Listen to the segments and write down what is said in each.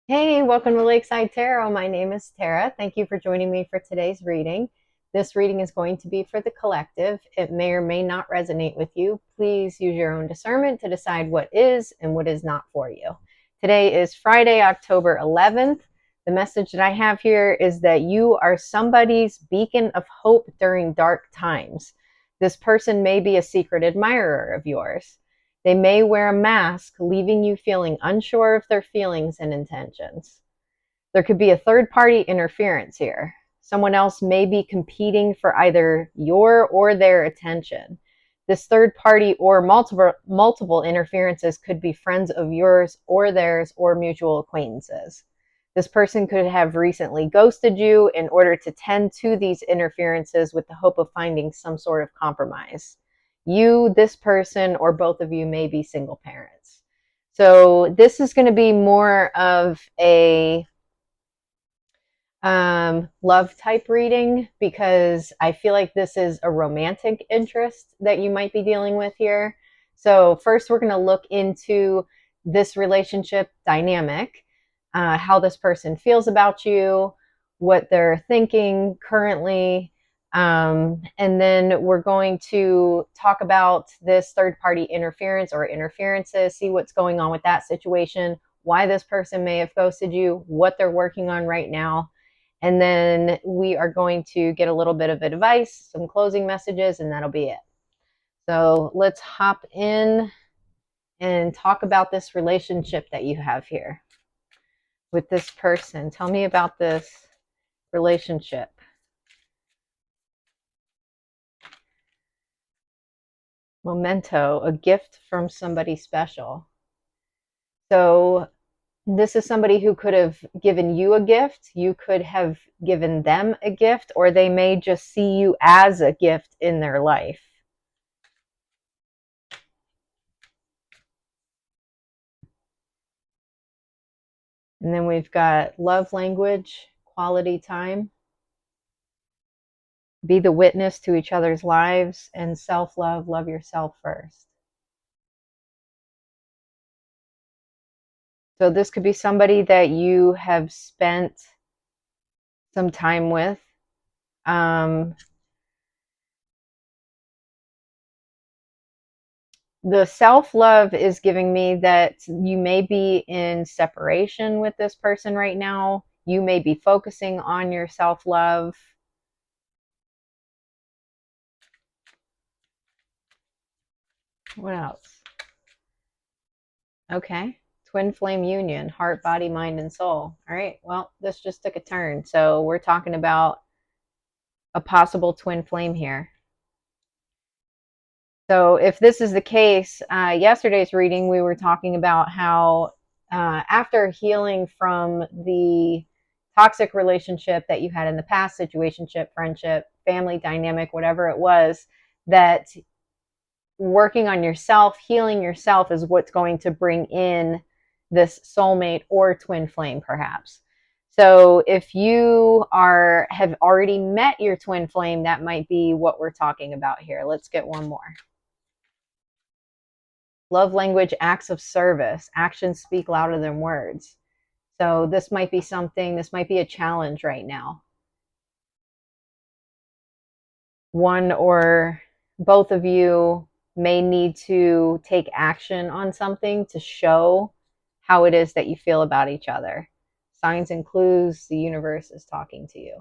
Hey, welcome to Lakeside Tarot. My name is Tara. Thank you for joining me for today's reading. This reading is going to be for the collective. It may or may not resonate with you. Please use your own discernment to decide what is and what is not for you. Today is Friday, October 11th. The message that I have here is that you are somebody's beacon of hope during dark times. This person may be a secret admirer of yours. They may wear a mask, leaving you feeling unsure of their feelings and intentions. There could be a third party interference here. Someone else may be competing for either your or their attention. This third party or multiple interferences could be friends of yours or theirs or mutual acquaintances. This person could have recently ghosted you in order to tend to these interferences with the hope of finding some sort of compromise. You, this person, or both of you may be single parents. So this is going to be more of a love type reading because I feel like this is a romantic interest that you might be dealing with here. So first we're going to look into this relationship dynamic, how this person feels about you, what they're thinking currently, and then we're going to talk about this third party interference or interferences, see what's going on with that situation, why this person may have ghosted you, what they're working on right now. And then we are going to get a little bit of advice, some closing messages, and that'll be it. So let's hop in and talk about this relationship that you have here with this person. Tell me about this relationship. Memento, a gift from somebody special. So this is somebody who could have given you a gift. You could have given them a gift, or they may just see you as a gift in their life. And then we've got love language, quality time, be the witness to each other's lives, and self love, love yourself first. So this could be somebody that you have spent some time with. The self love is giving me that you may be in separation with this person right now. You may be focusing on your self love. What else? Okay. Twin flame union, heart, body, mind, and soul. All right. Well, this just took a turn. So we're talking about a possible twin flame here. So if this is the case, yesterday's reading, we were talking about how after healing from the toxic relationship that you had in the past, situationship, friendship, family dynamic, whatever it was, that working on yourself, healing yourself is what's going to bring in this soulmate or twin flame, perhaps. So if you have already met your twin flame, that might be what we're talking about here. Let's get one more. Love language, acts of service. Actions speak louder than words. So this might be something, this might be a challenge right now. One or both of you may need to take action on something to show how it is that you feel about each other. Signs and clues, the universe is talking to you.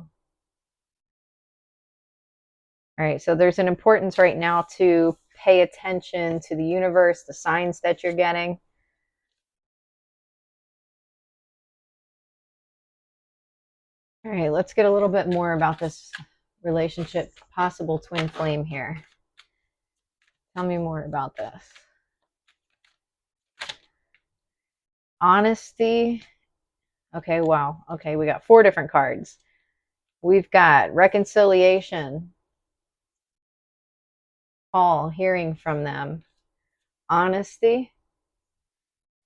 All right, so there's an importance right now to pay attention to the universe, the signs that you're getting. All right, let's get a little bit more about this relationship, possible twin flame here. Tell me more about this. Honesty. Okay, wow. Okay, we got 4 different cards. We've got reconciliation, Paul, hearing from them, honesty,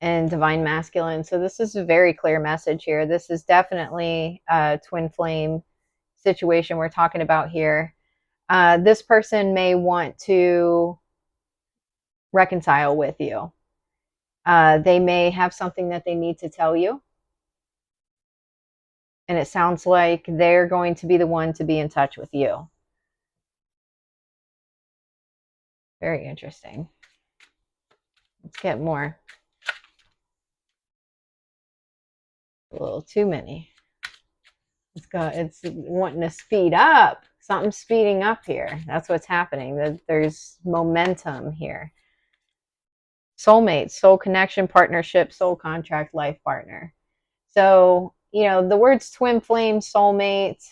and divine masculine. So this is a very clear message here. This is definitely a twin flame situation we're talking about here. This person may want to reconcile with you. They may have something that they need to tell you. And it sounds like they're going to be the one to be in touch with you. Very interesting. Let's get more. A little too many. It's wanting to speed up. Something's speeding up here. That's what's happening. There's momentum here. Soulmate, soul connection, partnership, soul contract, life partner. So, the words twin flame, soulmate,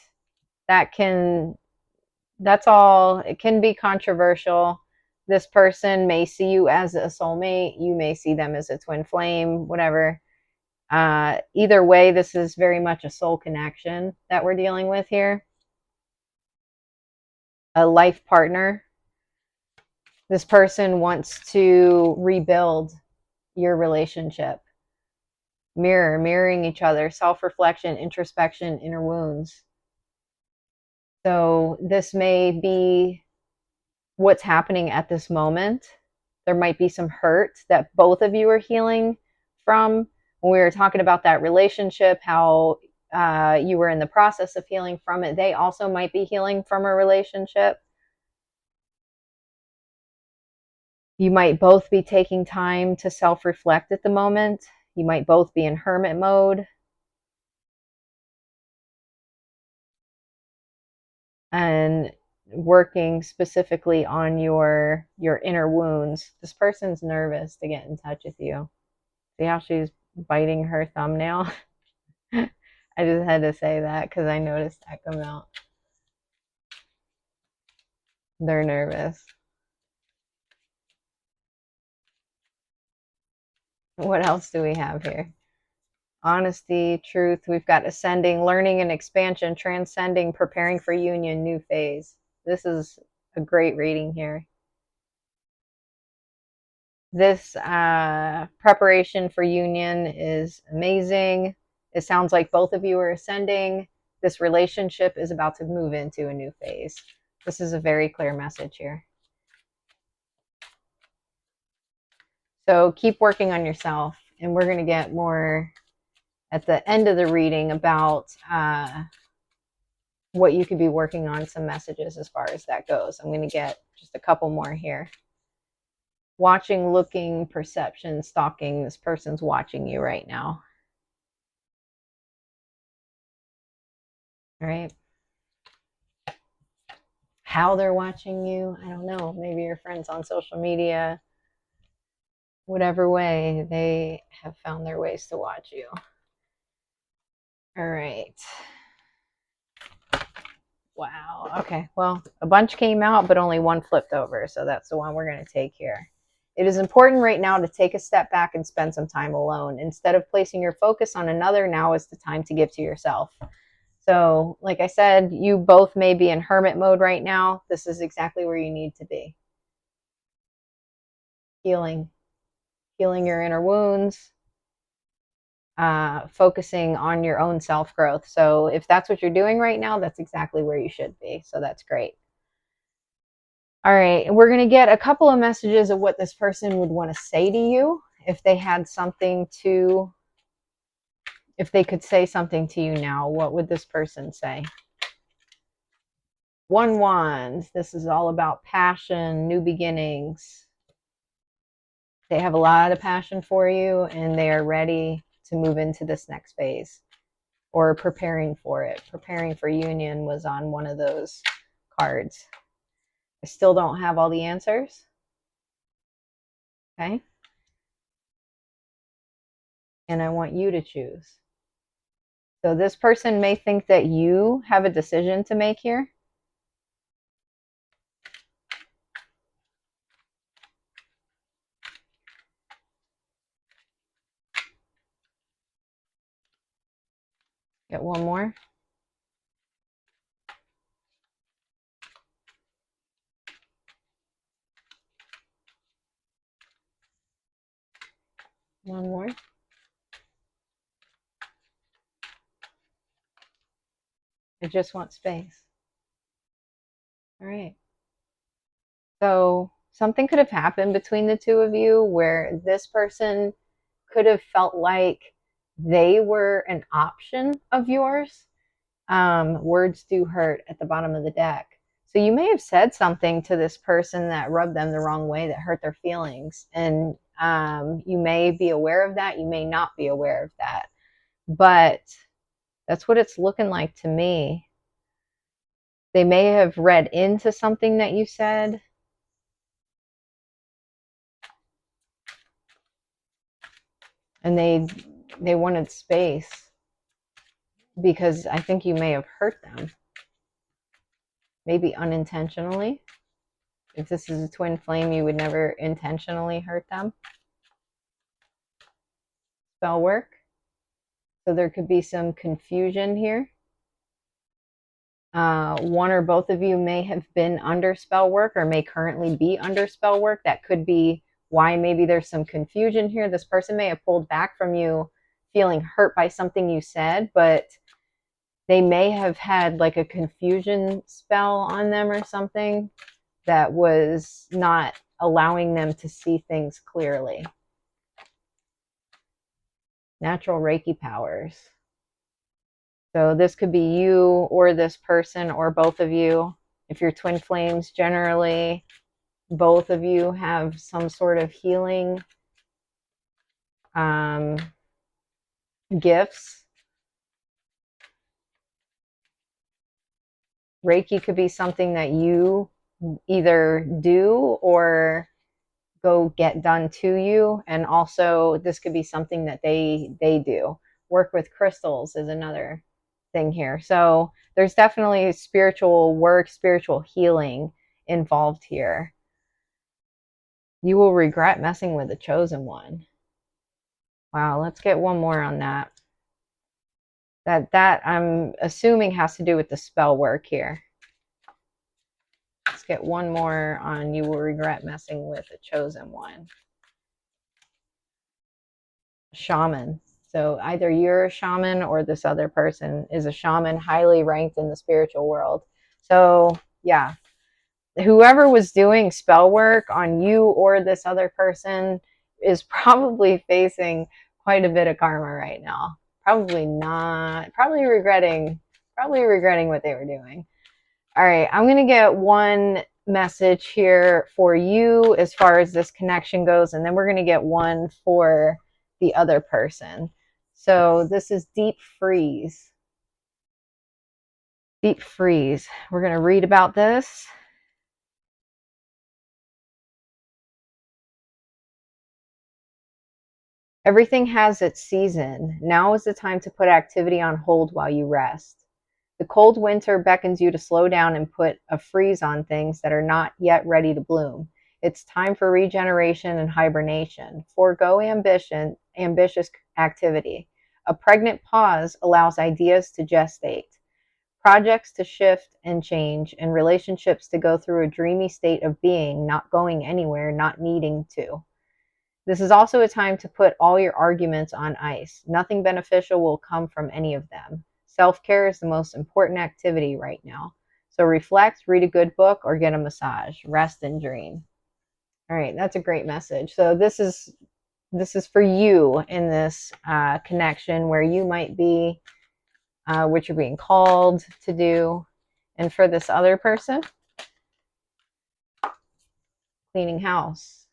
that's all. It can be controversial. This person may see you as a soulmate. You may see them as a twin flame, whatever. Either way, this is very much a soul connection that we're dealing with here. A life partner. This person wants to rebuild your relationship. Mirroring each other, self-reflection, introspection, inner wounds. So this may be what's happening at this moment. There might be some hurt that both of you are healing from. When we were talking about that relationship, how you were in the process of healing from it, they also might be healing from a relationship. You might both be taking time to self-reflect at the moment. You might both be in hermit mode. And working specifically on your inner wounds. This person's nervous to get in touch with you. See how she's biting her thumbnail? I just had to say that because I noticed that come out. They're nervous. What else do we have here? Honesty, truth. We've got ascending, learning and expansion, transcending, preparing for union, new phase. This is a great reading here. This preparation for union is amazing. It sounds like both of you are ascending. This relationship is about to move into a new phase. This is a very clear message here. So keep working on yourself, and we're going to get more at the end of the reading about what you could be working on, some messages as far as that goes. I'm going to get just a couple more here. Watching, looking, perception, stalking. This person's watching you right now. All right. How they're watching you, I don't know. Maybe your friends on social media. Whatever way, they have found their ways to watch you. All right. Wow. Okay. Well, a bunch came out, but only one flipped over. So that's the one we're going to take here. It is important right now to take a step back and spend some time alone. Instead of placing your focus on another, now is the time to give to yourself. So, like I said, you both may be in hermit mode right now. This is exactly where you need to be. Healing your inner wounds, focusing on your own self-growth. So if that's what you're doing right now, that's exactly where you should be. So that's great. All right, we're going to get a couple of messages of what this person would want to say to you if they had something to, if they could say something to you now. What would this person say? One Wands. This is all about passion, new beginnings. They have a lot of passion for you, and they are ready to move into this next phase, or preparing for it. Preparing for union was on one of those cards. I still don't have all the answers. Okay. And I want you to choose. So this person may think that you have a decision to make here. Get one more. One more. I just want space. All right. So something could have happened between the two of you where this person could have felt like they were an option of yours. Words do hurt at the bottom of the deck. So you may have said something to this person that rubbed them the wrong way, that hurt their feelings. And you may be aware of that. You may not be aware of that. But that's what it's looking like to me. They may have read into something that you said. And they wanted space because I think you may have hurt them. Maybe unintentionally. If this is a twin flame, you would never intentionally hurt them. Spell work. So there could be some confusion here. One or both of you may have been under spell work or may currently be under spell work. That could be why maybe there's some confusion here. This person may have pulled back from you feeling hurt by something you said, but they may have had like a confusion spell on them or something that was not allowing them to see things clearly. Natural Reiki powers. So this could be you or this person or both of you. If you're twin flames, generally, both of you have some sort of healing gifts. Reiki could be something that you either do or go get done to you. And also this could be something that they do. Work with crystals is another thing here. So there's definitely spiritual work, spiritual healing involved here. You will regret messing with the chosen one. Wow, let's get one more on that. That I'm assuming has to do with the spell work here. Let's get one more on you will regret messing with the chosen one. Shaman. So either you're a shaman or this other person is a shaman, highly ranked in the spiritual world. So yeah, whoever was doing spell work on you or this other person is probably facing quite a bit of karma right now. Probably regretting what they were doing. All right, I'm going to get one message here for you as far as this connection goes, and then we're going to get one for the other person. So this is Deep Freeze. Deep Freeze. We're going to read about this. Everything has its season. Now is the time to put activity on hold while you rest. The cold winter beckons you to slow down and put a freeze on things that are not yet ready to bloom. It's time for regeneration and hibernation. Forego ambitious activity. A pregnant pause allows ideas to gestate, projects to shift and change, and relationships to go through a dreamy state of being, not going anywhere, not needing to. This is also a time to put all your arguments on ice. Nothing beneficial will come from any of them. Self-care is the most important activity right now. So reflect, read a good book, or get a massage. Rest and dream. All right, that's a great message. So this is for you in this connection where you might be, what you're being called to do. And for this other person, cleaning house.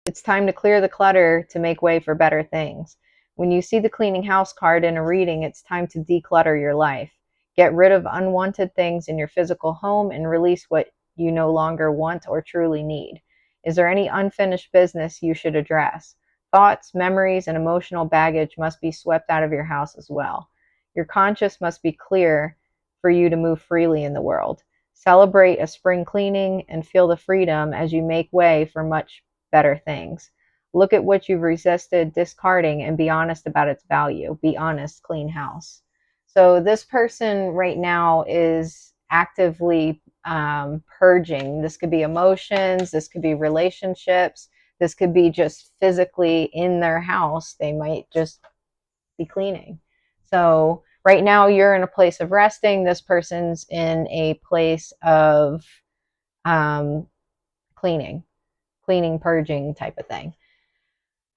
It's time to clear the clutter to make way for better things. When you see the cleaning house card in a reading, it's time to declutter your life. Get rid of unwanted things in your physical home and release what you no longer want or truly need. Is there any unfinished business you should address? Thoughts, memories, and emotional baggage must be swept out of your house as well. Your conscience must be clear for you to move freely in the world. Celebrate a spring cleaning and feel the freedom as you make way for much better things. Look at what you've resisted discarding and be honest about its value. Be honest, clean house. So this person right now is actively purging. This could be emotions. This could be relationships. This could be just physically in their house. They might just be cleaning. So right now you're in a place of resting. This person's in a place of cleaning, purging type of thing.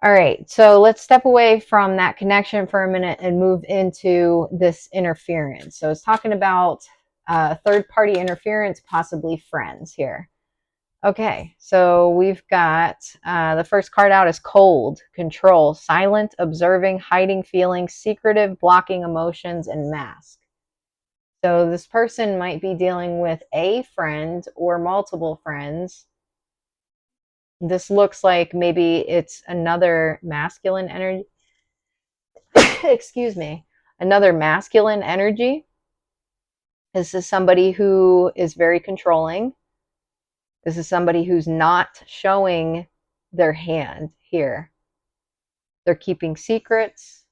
All right, so let's step away from that connection for a minute and move into this interference. So it's talking about third party interference, possibly friends here. Okay, so we've got the first card out is cold, control, silent, observing, hiding feelings, secretive, blocking emotions, and mask. So this person might be dealing with a friend or multiple friends. This looks like maybe it's another masculine energy. Excuse me. Another masculine energy. This is somebody who is very controlling. This is somebody who's not showing their hand here. They're keeping secrets.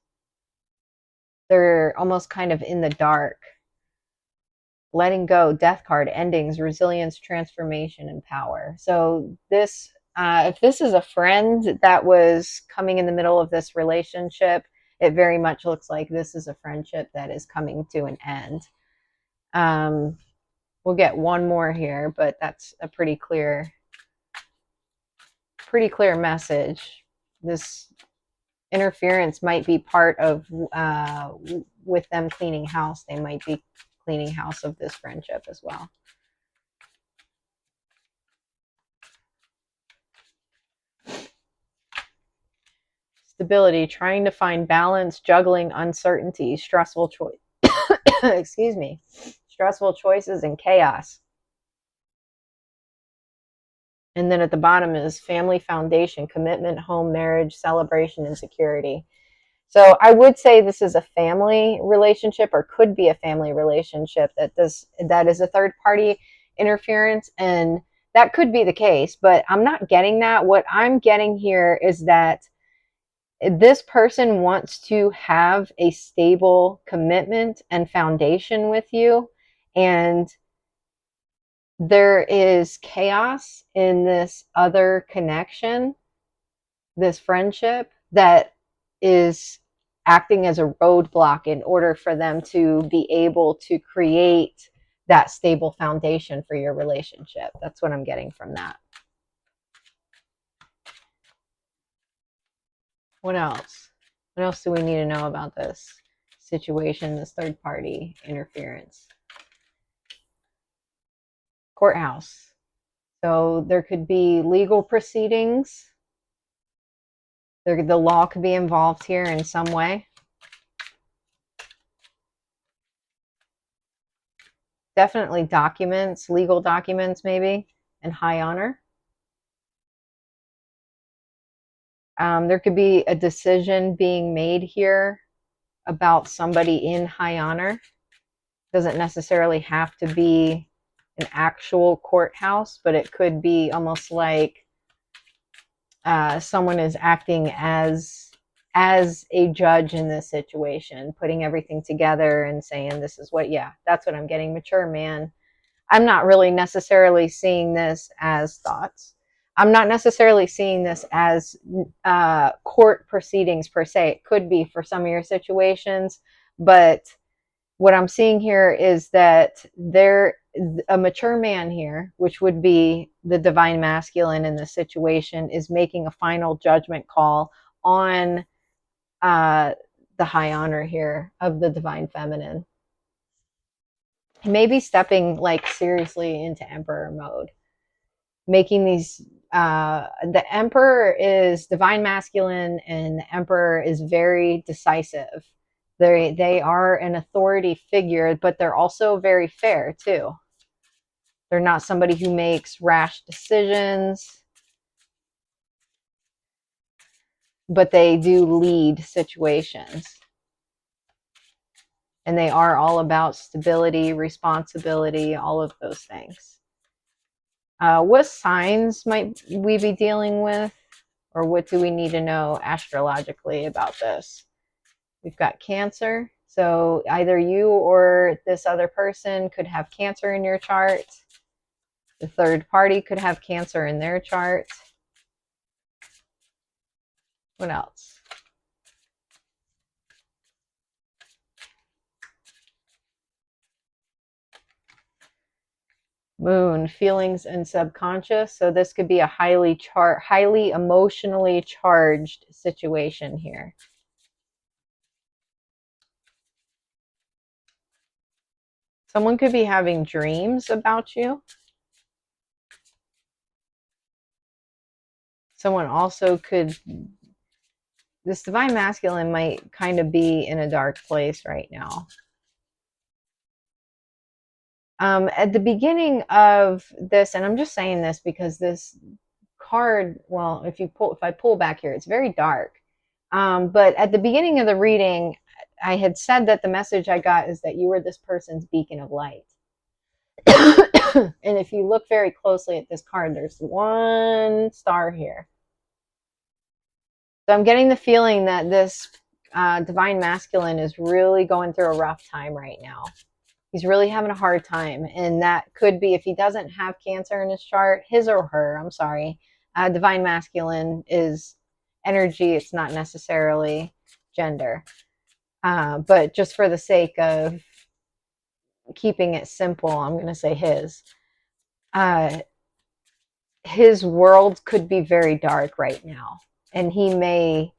They're almost kind of in the dark. Letting go, death card, endings, resilience, transformation, and power. So this, if this is a friend that was coming in the middle of this relationship, it very much looks like this is a friendship that is coming to an end. We'll get one more here, but that's a pretty clear message. This interference might be part of with them cleaning house. They might be cleaning house of this friendship as well. Stability, trying to find balance, juggling uncertainty, stressful choice. Excuse me. Stressful choices and chaos. And then at the bottom is family foundation, commitment, home, marriage, celebration, and security. So I would say this is a family relationship, or could be a family relationship that is a third party interference, and that could be the case, but I'm not getting that. What I'm getting here is that this person wants to have a stable commitment and foundation with you, and there is chaos in this other connection, this friendship, that is acting as a roadblock in order for them to be able to create that stable foundation for your relationship. That's what I'm getting from that. What else? What else do we need to know about this situation, this third party interference? Courthouse. So there could be legal proceedings. The law could be involved here in some way. Definitely documents, legal documents maybe, and high honor. There could be a decision being made here about somebody in high honor. Doesn't necessarily have to be an actual courthouse, but it could be almost like someone is acting as a judge in this situation, putting everything together and saying, this is what, yeah, that's what I'm getting. Mature man. I'm not really necessarily seeing this as thoughts. I'm not necessarily seeing this as court proceedings per se. It could be for some of your situations, but what I'm seeing here is that a mature man here, which would be the divine masculine in this situation, is making a final judgment call on the high honor here of the divine feminine. Maybe stepping like seriously into emperor mode, making these the emperor is divine masculine, and the emperor is very decisive. They are an authority figure, but they're also very fair too. They're not somebody who makes rash decisions, but they do lead situations. And they are all about stability, responsibility, all of those things. What signs might we be dealing with, or what do we need to know astrologically about this? We've got Cancer. So either you or this other person could have Cancer in your chart. The third party could have Cancer in their chart. What else? Moon, feelings and subconscious. So this could be a highly emotionally charged situation here. Someone could be having dreams about you. Someone also could, this divine masculine might kind of be in a dark place right now. At the beginning of this, and I'm just saying this because this card, well, if I pull back here, it's very dark. But at the beginning of the reading, I had said that the message I got is that you were this person's beacon of light. And if you look very closely at this card, there's one star here. So I'm getting the feeling that this divine masculine is really going through a rough time right now. He's really having a hard time. And that could be, if he doesn't have Cancer in his chart, his or her, I'm sorry, divine masculine is energy. It's not necessarily gender. But just for the sake of keeping it simple, I'm going to say his world could be very dark right now. And he may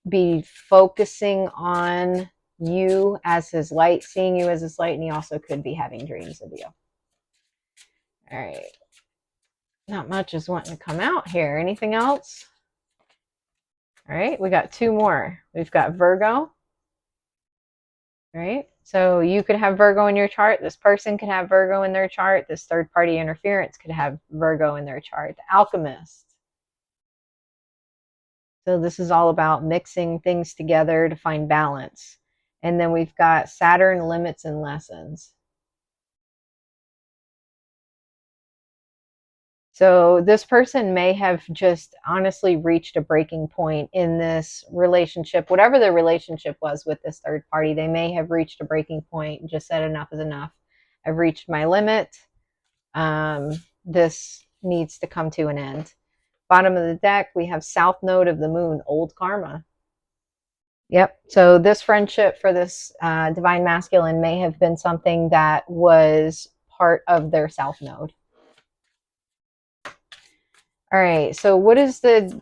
be focusing on you as his light, seeing you as his light, and he also could be having dreams of you. All right. Not much is wanting to come out here. Anything else? All right, we got two more. We've got Virgo. All right, so you could have Virgo in your chart. This person could have Virgo in their chart. This third party interference could have Virgo in their chart. The Alchemist. So this is all about mixing things together to find balance. And then we've got Saturn, limits and lessons. So this person may have just honestly reached a breaking point in this relationship, whatever the relationship was with this third party. They may have reached a breaking point and just said enough is enough. I've reached my limit. This needs to come to an end. Bottom of the deck, we have South Node of the Moon, old karma. Yep. So this friendship for this divine masculine may have been something that was part of their South Node. All right. So what is the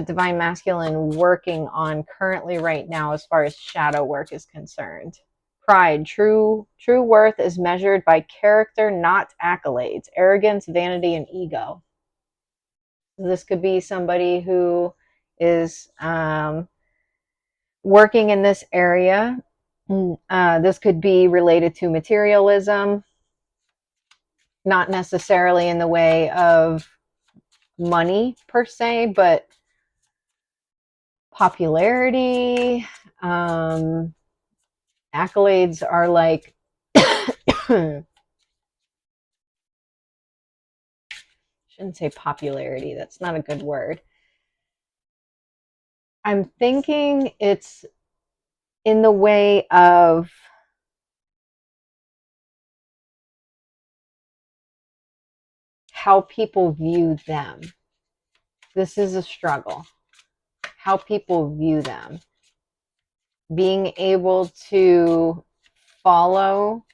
divine masculine working on currently right now as far as shadow work is concerned? Pride. True worth is measured by character, not accolades. Arrogance, vanity, and ego. This could be somebody who is working in this area. This could be related to materialism, not necessarily in the way of money per se, but popularity. Accolades are like shouldn't say popularity. That's not a good word. I'm thinking it's in the way of how people view them. This is a struggle. How people view them. Being able to follow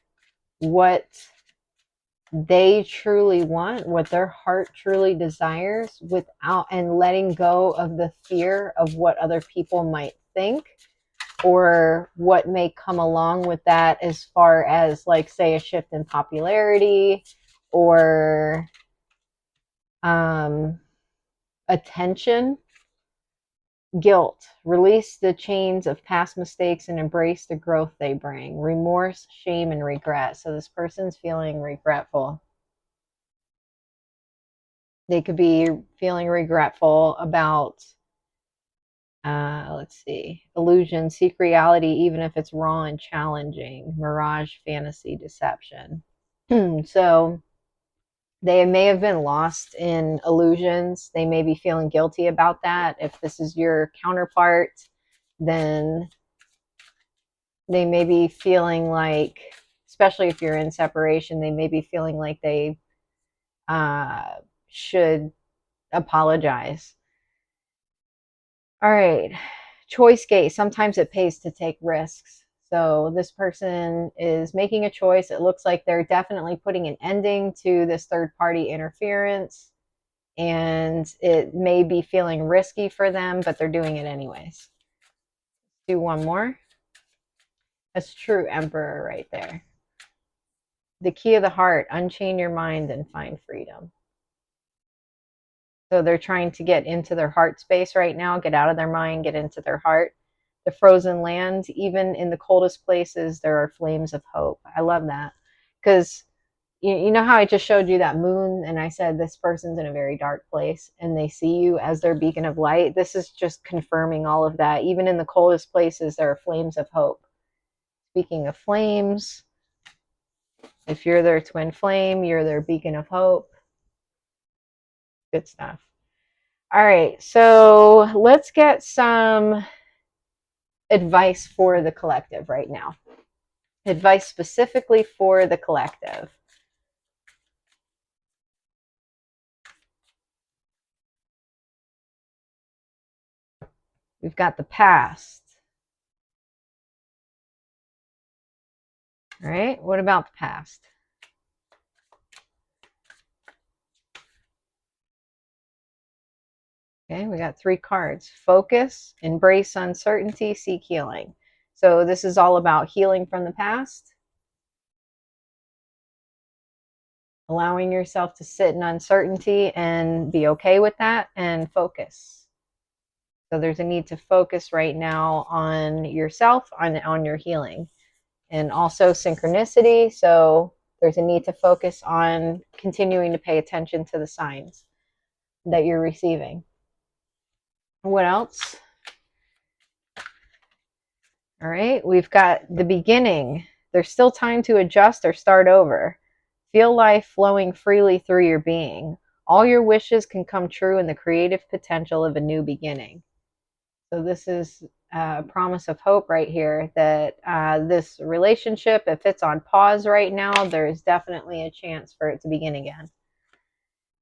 what they truly want, what their heart truly desires, without, and letting go of the fear of what other people might think or what may come along with that, as far as, like, say, a shift in popularity or attention. Guilt. Release the chains of past mistakes and embrace the growth they bring. Remorse, shame, and regret. So this person's feeling regretful. They could be feeling regretful about, let's see, illusion, seek reality, even if it's raw and challenging. Mirage, fantasy, deception. So they may have been lost in illusions. They may be feeling guilty about that. If this is your counterpart, then they may be feeling like, especially if you're in separation, they may be feeling like they should apologize. All right. Choice gate. Sometimes it pays to take risks. So this person is making a choice. It looks like they're definitely putting an ending to this third party interference, and it may be feeling risky for them, but they're doing it anyways. Do one more. That's true Emperor right there. The key of the heart, unchain your mind and find freedom. So they're trying to get into their heart space right now, get out of their mind, get into their heart. The frozen land, even in the coldest places, there are flames of hope. I love that. Because you know how I just showed you that moon and I said this person's in a very dark place and they see you as their beacon of light? This is just confirming all of that. Even in the coldest places, there are flames of hope. Speaking of flames, if you're their twin flame, you're their beacon of hope. Good stuff. All right, so let's get some advice for the collective right now. Advice specifically for the collective. We've got the past. All right, what about the past? Okay, we got 3 cards. Focus, embrace uncertainty, seek healing. So this is all about healing from the past. Allowing yourself to sit in uncertainty and be okay with that, and focus. So there's a need to focus right now on yourself, on your healing. And also synchronicity. So there's a need to focus on continuing to pay attention to the signs that you're receiving. What else? All right, we've got the beginning. There's still time to adjust or start over. Feel life flowing freely through your being. All your wishes can come true in the creative potential of a new beginning. So this is a promise of hope right here that this relationship, if it's on pause right now, there's definitely a chance for it to begin again.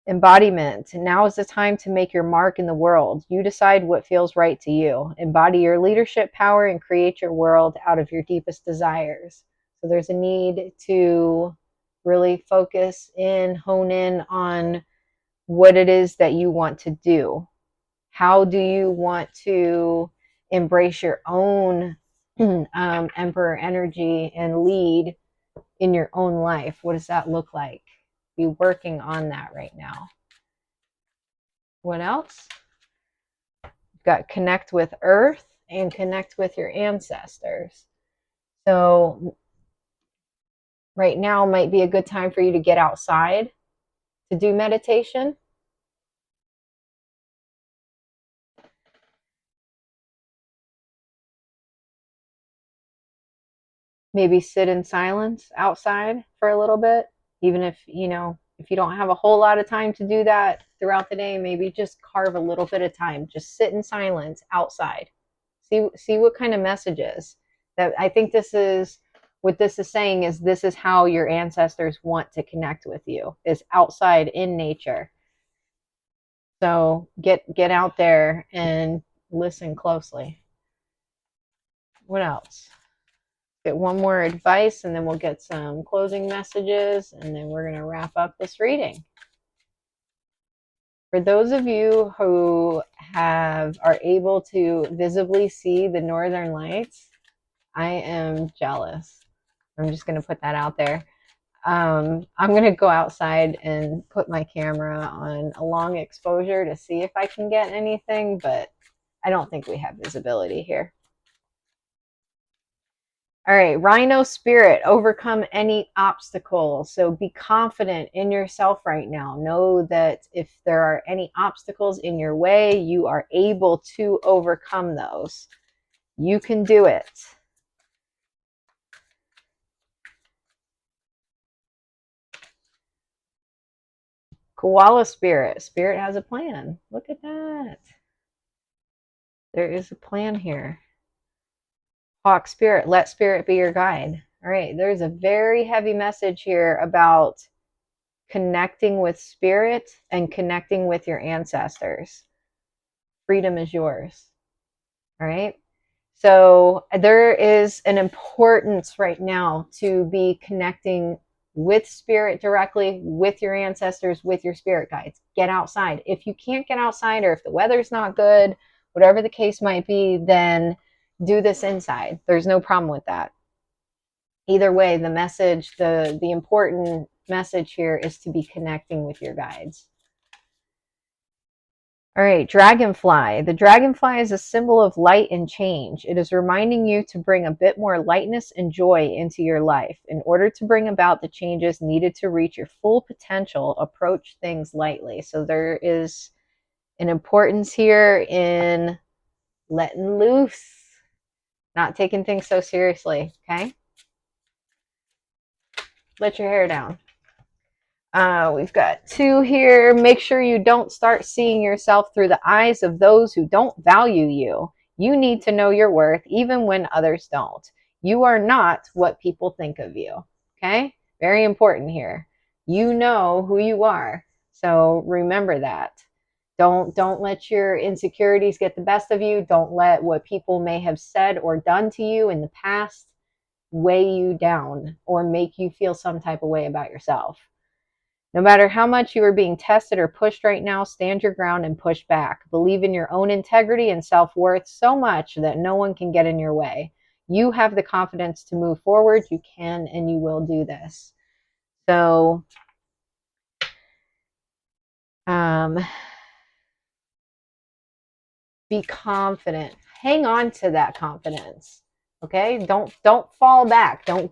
Embodiment. Now is the time to make your mark in the world. You decide what feels right to you. Embody your leadership power and create your world out of your deepest desires. So there's a need to really focus in, hone in on what it is that you want to do. How do you want to embrace your own emperor energy and lead in your own life? What does that look like? Be working on that right now. What else? You've got connect with earth and connect with your ancestors. So right now might be a good time for you to get outside to do meditation. Maybe sit in silence outside for a little bit, even if if you don't have a whole lot of time to do that throughout the day, maybe just carve a little bit of time, just sit in silence outside. See what kind of messages. That I think this is what this is saying is this is how your ancestors want to connect with you, is outside in nature. So get out there and listen closely. What else? Get one more advice and then we'll get some closing messages and then we're going to wrap up this reading. For those of you who are able to visibly see the northern lights, I am jealous. I'm just going to put that out there. I'm going to go outside and put my camera on a long exposure to see if I can get anything, but I don't think we have visibility here. All right, Rhino Spirit, overcome any obstacles. So be confident in yourself right now. Know that if there are any obstacles in your way, you are able to overcome those. You can do it. Koala Spirit. Spirit has a plan. Look at that. There is a plan here. Hawk Spirit, let Spirit be your guide. All right, there's a very heavy message here about connecting with Spirit and connecting with your ancestors. Freedom is yours. All right. So there is an importance right now to be connecting with spirit directly, with your ancestors, with your spirit guides. Get outside. If you can't get outside, or if the weather's not good, whatever the case might be, then do this inside. There's no problem with that. Either way, the message, the important message here is to be connecting with your guides. All right, dragonfly. The dragonfly is a symbol of light and change. It is reminding you to bring a bit more lightness and joy into your life. In order to bring about the changes needed to reach your full potential, approach things lightly. So there is an importance here in letting loose, not taking things so seriously, okay? Let your hair down. We've got 2 here. Make sure you don't start seeing yourself through the eyes of those who don't value you. You need to know your worth even when others don't. You are not what people think of you. Okay? Very important here. You know who you are. So remember that. Don't let your insecurities get the best of you. Don't let what people may have said or done to you in the past weigh you down or make you feel some type of way about yourself. No matter how much you are being tested or pushed right now, stand your ground and push back. Believe in your own integrity and self-worth so much that no one can get in your way. You have the confidence to move forward. You can and you will do this. So, be confident. Hang on to that confidence. Okay? Don't fall back. Don't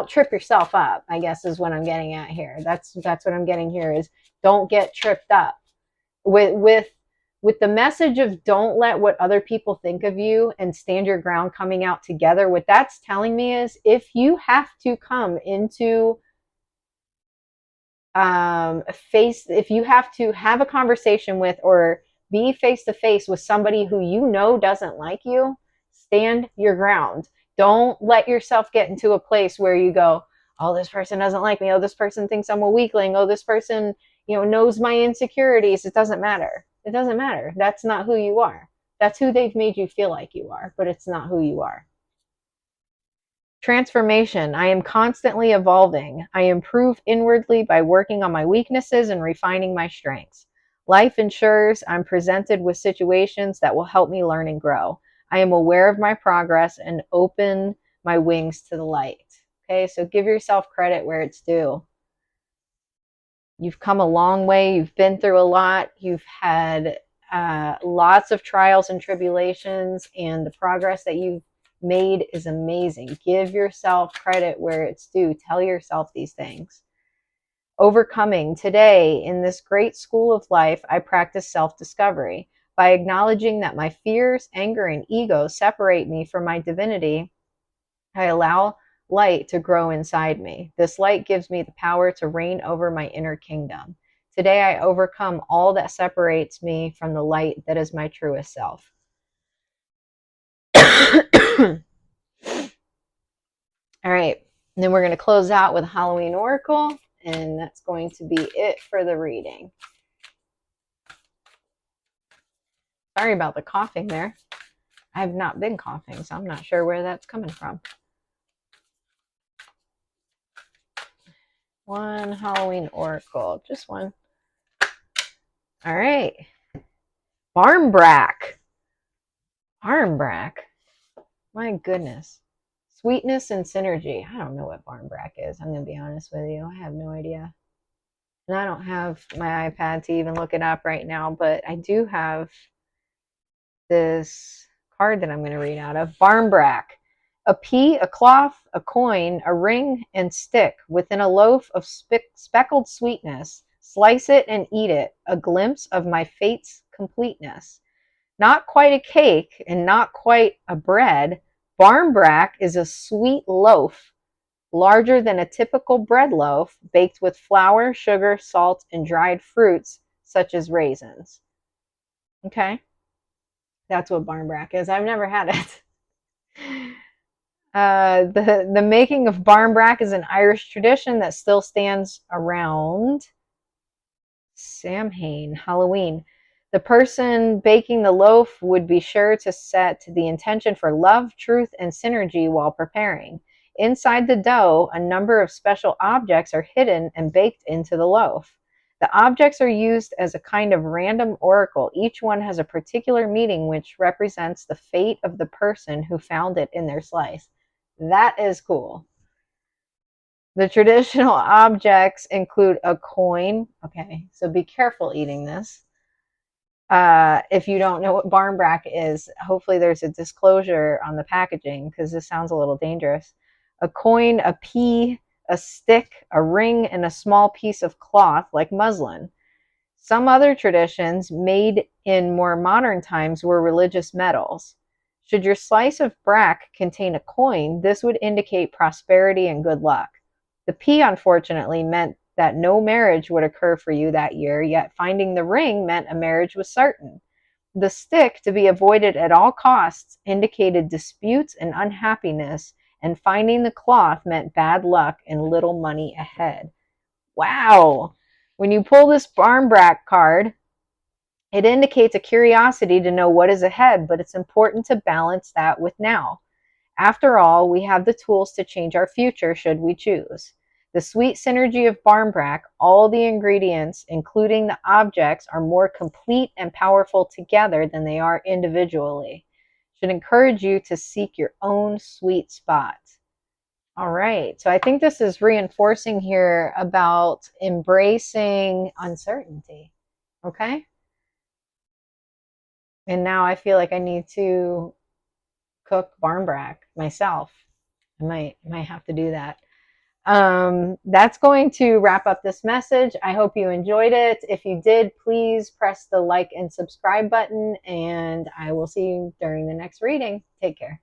trip yourself up, I guess is what I'm getting at here. That's what I'm getting here is don't get tripped up. With the message of don't let what other people think of you and stand your ground coming out together, what that's telling me is if you have to come into if you have to have a conversation with or be face to face with somebody who you know doesn't like you, stand your ground. Don't let yourself get into a place where you go, oh, this person doesn't like me. Oh, this person thinks I'm a weakling. Oh, this person, knows my insecurities. It doesn't matter. It doesn't matter. That's not who you are. That's who they've made you feel like you are, but it's not who you are. Transformation. I am constantly evolving. I improve inwardly by working on my weaknesses and refining my strengths. Life ensures I'm presented with situations that will help me learn and grow. I am aware of my progress and open my wings to the light. Okay, so give yourself credit where it's due. You've come a long way. You've been through a lot. You've had lots of trials and tribulations, and the progress that you've made is amazing. Give yourself credit where it's due. Tell yourself these things. Overcoming. Today, in this great school of life, I practice self-discovery. By acknowledging that my fears, anger, and ego separate me from my divinity, I allow light to grow inside me. This light gives me the power to reign over my inner kingdom. Today, I overcome all that separates me from the light that is my truest self. All right, and then we're going to close out with Halloween Oracle, and that's going to be it for the reading. Sorry about the coughing there. I have not been coughing, so I'm not sure where that's coming from. One Halloween Oracle, just one. All right. Barmbrack. Barmbrack. My goodness. Sweetness and synergy. I don't know what Barmbrack is. I'm going to be honest with you. I have no idea. And I don't have my iPad to even look it up right now, but I do have this card that I'm going to read out of. Barmbrack. A pea, a cloth, a coin, a ring, and stick within a loaf of speckled sweetness. Slice it and eat it, a glimpse of my fate's completeness. Not quite a cake and not quite a bread, Barmbrack is a sweet loaf, larger than a typical bread loaf, baked with flour, sugar, salt, and dried fruits such as raisins. Okay, that's what Barmbrack is. I've never had it. The making of Barmbrack is an Irish tradition that still stands around Samhain, Halloween. The person baking the loaf would be sure to set the intention for love, truth, and synergy while preparing. Inside the dough, a number of special objects are hidden and baked into the loaf. The objects are used as a kind of random oracle. Each one has a particular meaning which represents the fate of the person who found it in their slice. That is cool. The traditional objects include a coin. Okay, so be careful eating this. If you don't know what barmbrack is, hopefully there's a disclosure on the packaging because this sounds a little dangerous. A coin, a pea, a stick, a ring, and a small piece of cloth like muslin. Some other traditions made in more modern times were religious medals. Should your slice of brack contain a coin, this would indicate prosperity and good luck. The pea, unfortunately, meant that no marriage would occur for you that year, yet finding the ring meant a marriage was certain. The stick, to be avoided at all costs, indicated disputes and unhappiness, and finding the cloth meant bad luck and little money ahead. Wow! When you pull this barmbrack card, it indicates a curiosity to know what is ahead, but it's important to balance that with now. After all, we have the tools to change our future should we choose. The sweet synergy of barmbrack, all the ingredients, including the objects, are more complete and powerful together than they are individually. Should encourage you to seek your own sweet spot. All right, so I think this is reinforcing here about embracing uncertainty. Okay? And now I feel like I need to cook barmbrack myself. I might have to do that. That's going to wrap up this message. I hope you enjoyed it. If you did, please press the like and subscribe button, and I will see you during the next reading. Take care.